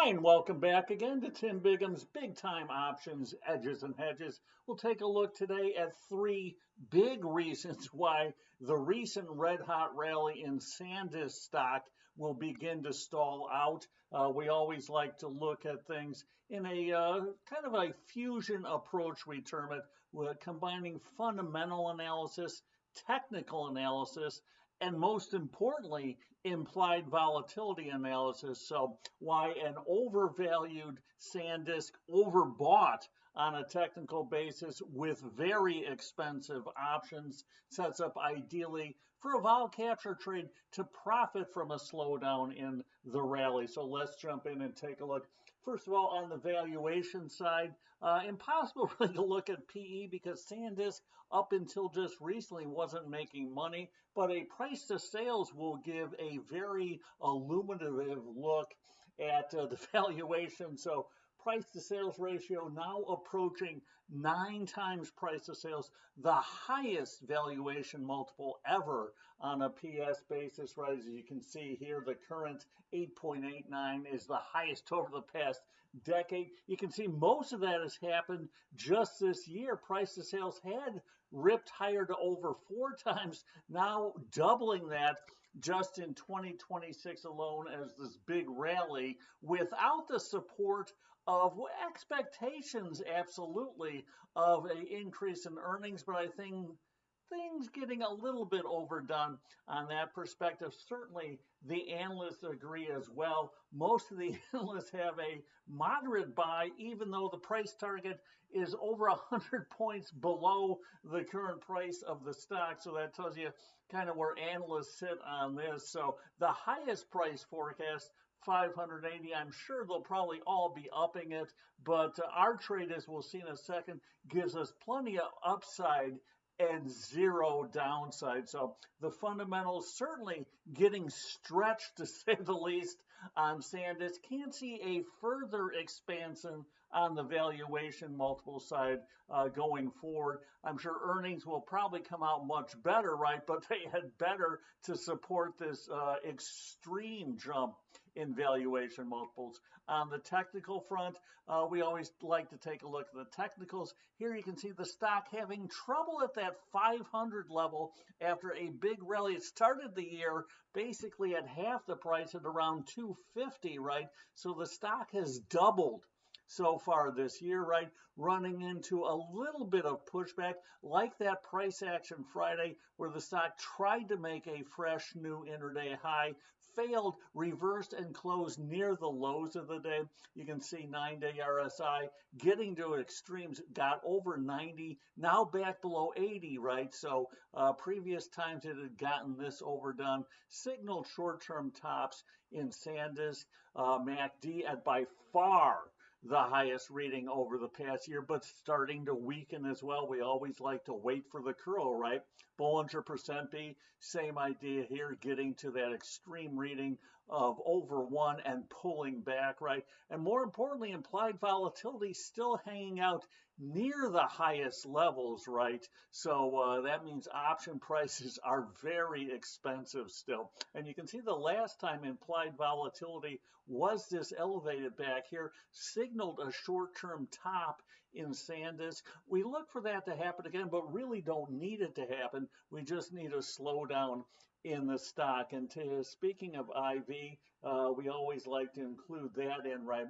Hi, and welcome back again to Tim Bigham's Big Time Options, Edges and Hedges. We'll take a look today at three big reasons why the recent red hot rally in Sandisk stock will begin to stall out. We always like to look at things in a kind of a fusion approach, we term it, combining fundamental analysis, technical analysis, and most importantly, implied volatility analysis. So why an overvalued Sandisk overbought on a technical basis with very expensive options sets up ideally for a vol capture trade to profit from a slowdown in the rally. So let's jump in and take a look. First of all, on the valuation side, impossible really to look at PE because Sandisk up until just recently wasn't making money, but a price to sales will give a very illuminative look at the valuation. So price to sales ratio now approaching 9 times price to sales, the highest valuation multiple ever on a PS basis, right? As you can see here, the current 8.89 is the highest over the past decade. You can see most of that has happened just this year. Price to sales had ripped higher to over 4 times, now doubling that just in 2026 alone as this big rally without the support of expectations, absolutely, of an increase in earnings. But I think things getting a little bit overdone on that perspective. Certainly the analysts agree as well. Most of the analysts have a moderate buy, even though the price target is over 100 points below the current price of the stock. So that tells you kind of where analysts sit on this. So the highest price forecast, 580. I'm sure they'll probably all be upping it, but our trade, as we'll see in a second, gives us plenty of upside and zero downside. So the fundamentals certainly getting stretched, to say the least, on Sandisk. Can't see a further expansion on the valuation multiple side going forward. I'm sure earnings will probably come out much better, right? But they had better to support this extreme jump in valuation multiples. On the technical front, we always like to take a look at the technicals. Here you can see the stock having trouble at that 500 level after a big rally. It started the year basically at half the price at around 250, right? So the stock has doubled so far this year, right? Running into a little bit of pushback like that price action Friday where the stock tried to make a fresh new intraday high, failed, reversed, and closed near the lows of the day. You can see 9-day RSI getting to extremes, got over 90, now back below 80, right? So previous times it had gotten this overdone. Signaled short-term tops in Sandisk, MACD at by far the highest reading over the past year, but starting to weaken as well. We always like to wait for the curl, right? Bollinger percent B, same idea here, getting to that extreme reading of over 1 and pulling back, right? And more importantly, implied volatility still hanging out near the highest levels, right? So that means option prices are very expensive still. And you can see the last time implied volatility was this elevated back here, signaled a short-term top in Sandisk. We look for that to happen again, but really don't need it to happen. We just need a slowdown in the stock. And speaking of IV, we always like to include that in, right?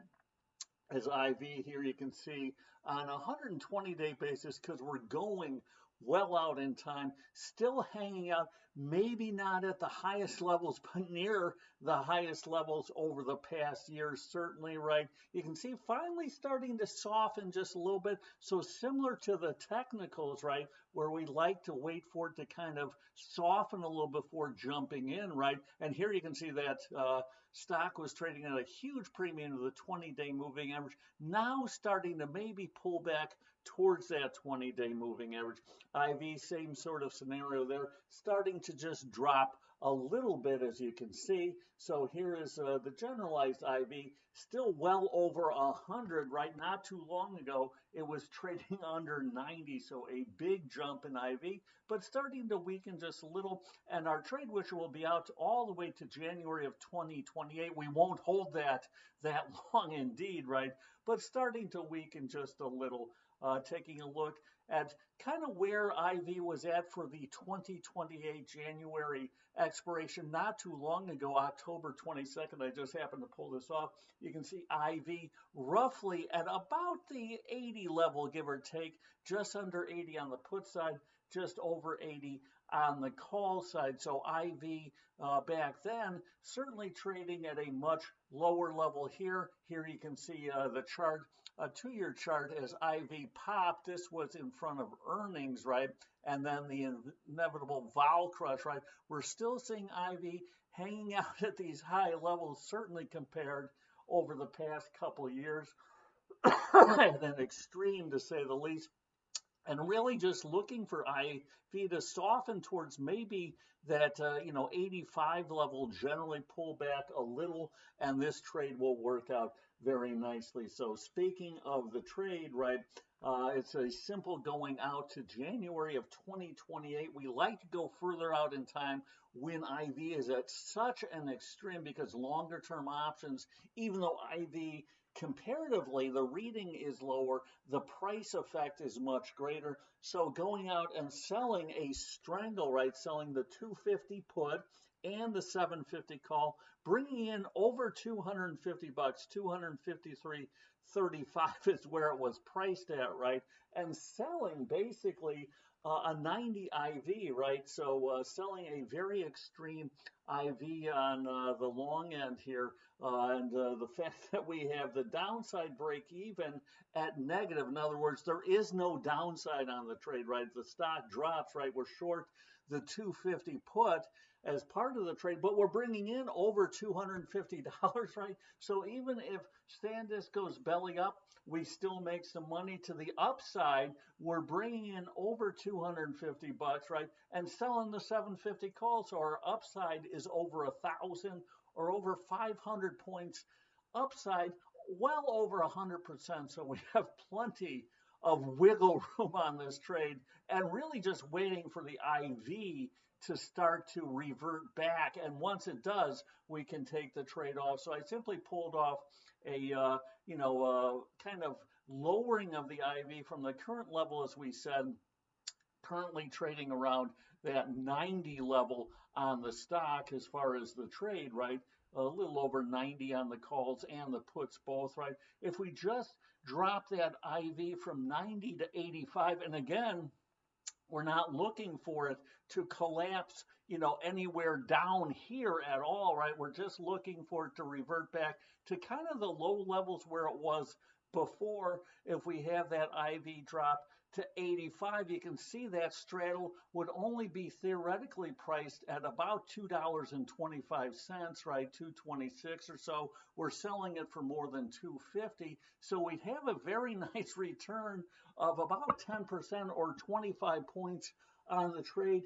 As IV here, you can see on a 120-day basis, because we're going well out in time, still hanging out, maybe not at the highest levels, but near the highest levels over the past year, certainly, right? You can see finally starting to soften just a little bit. So similar to the technicals, right, where we like to wait for it to kind of soften a little before jumping in, right? And here you can see that stock was trading at a huge premium to the 20-day moving average, now starting to maybe pull back towards that 20-day moving average. IV, same sort of scenario there, starting to just drop a little bit, as you can see. So here is the generalized IV, still well over 100, right? Not too long ago, it was trading under 90, so a big jump in IV, but starting to weaken just a little. And our trade wisher will be out all the way to January of 2028. We won't hold that long indeed, right? But starting to weaken just a little. Taking a look at kind of where IV was at for the 2028 January expiration not too long ago, October 22nd. I just happened to pull this off. You can see IV roughly at about the 80 level, give or take, just under 80 on the put side, just over 80 on the call side. So IV back then certainly trading at a much lower level here. Here you can see the chart, a 2-year chart as IV popped. This was in front of earnings, right? And then the inevitable vol crush, right? We're still seeing IV hanging out at these high levels, certainly compared over the past couple of years. At an extreme, to say the least. And really just looking for IV to soften towards maybe that 85 level, generally pull back a little, and this trade will work out very nicely. So speaking of the trade, right, it's a simple going out to January of 2028. We like to go further out in time when IV is at such an extreme, because longer term options, even though IV comparatively the reading is lower, the price effect is much greater. So going out and selling a strangle, right, selling the 250 put and the 750 call, bringing in over 250 bucks, 253.35 is where it was priced at, right? And selling basically a 90 IV, right? So selling a very extreme IV on the long end here, and the fact that we have the downside break even at negative. In other words, there is no downside on the trade, right? The stock drops, right? We're short the 250 put as part of the trade, but we're bringing in over $250, right? So even if Sandisk goes belly up, we still make some money. To the upside, we're bringing in over 250 bucks, right? And selling the 750 call. So our upside is over 1,000 or over 500 points upside, well over 100%. So we have plenty of wiggle room on this trade, and really just waiting for the IV to start to revert back. And once it does, we can take the trade off. So I simply pulled off a kind of lowering of the IV from the current level, as we said, currently trading around that 90 level on the stock as far as the trade, right? A little over 90 on the calls and the puts both, right? If we just drop that IV from 90 to 85, and again, we're not looking for it to collapse, anywhere down here at all, right? We're just looking for it to revert back to kind of the low levels where it was before. If we have that IV drop to 85, you can see that straddle would only be theoretically priced at about $2.25, right? 226 or so. We're selling it for more than 250. So we'd have a very nice return of about 10% or 25 points on the trade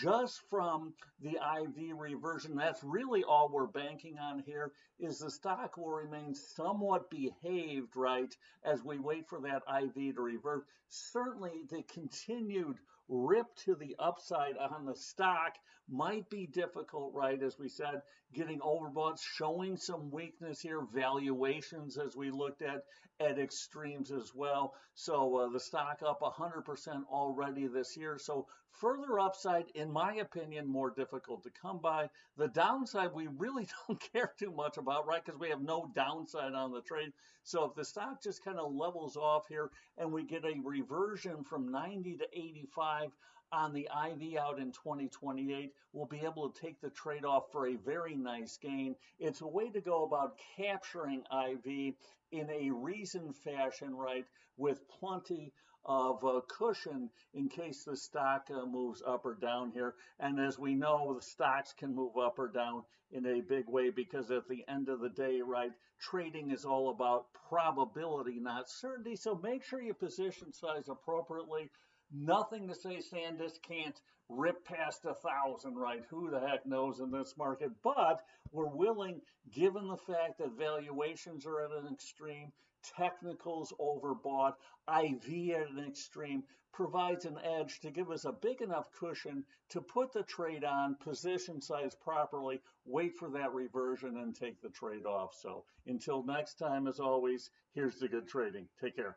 just from the IV reversion. That's really all we're banking on here, is the stock will remain somewhat behaved, right, as we wait for that IV to revert. Certainly the continued rip to the upside on the stock might be difficult, right? As we said, getting overbought, showing some weakness here, valuations as we looked at extremes as well. So the stock up 100% already this year. So further upside, in my opinion, more difficult to come by. The downside, we really don't care too much about, right? Because we have no downside on the trade. So if the stock just kind of levels off here and we get a reversion from 90 to 85 on the IV out in 2028, we'll be able to take the trade off for a very nice gain. It's a way to go about capturing IV in a reasoned fashion, right, with plenty of cushion in case the stock moves up or down here. And as we know, the stocks can move up or down in a big way, because at the end of the day, right, trading is all about probability, not certainty. So make sure you position size appropriately. Nothing to say Sandisk can't rip past 1,000, right? Who the heck knows in this market? But we're willing, given the fact that valuations are at an extreme, technicals overbought, IV at an extreme, provides an edge to give us a big enough cushion to put the trade on, position size properly, wait for that reversion, and take the trade off. So until next time, as always, here's the good trading. Take care.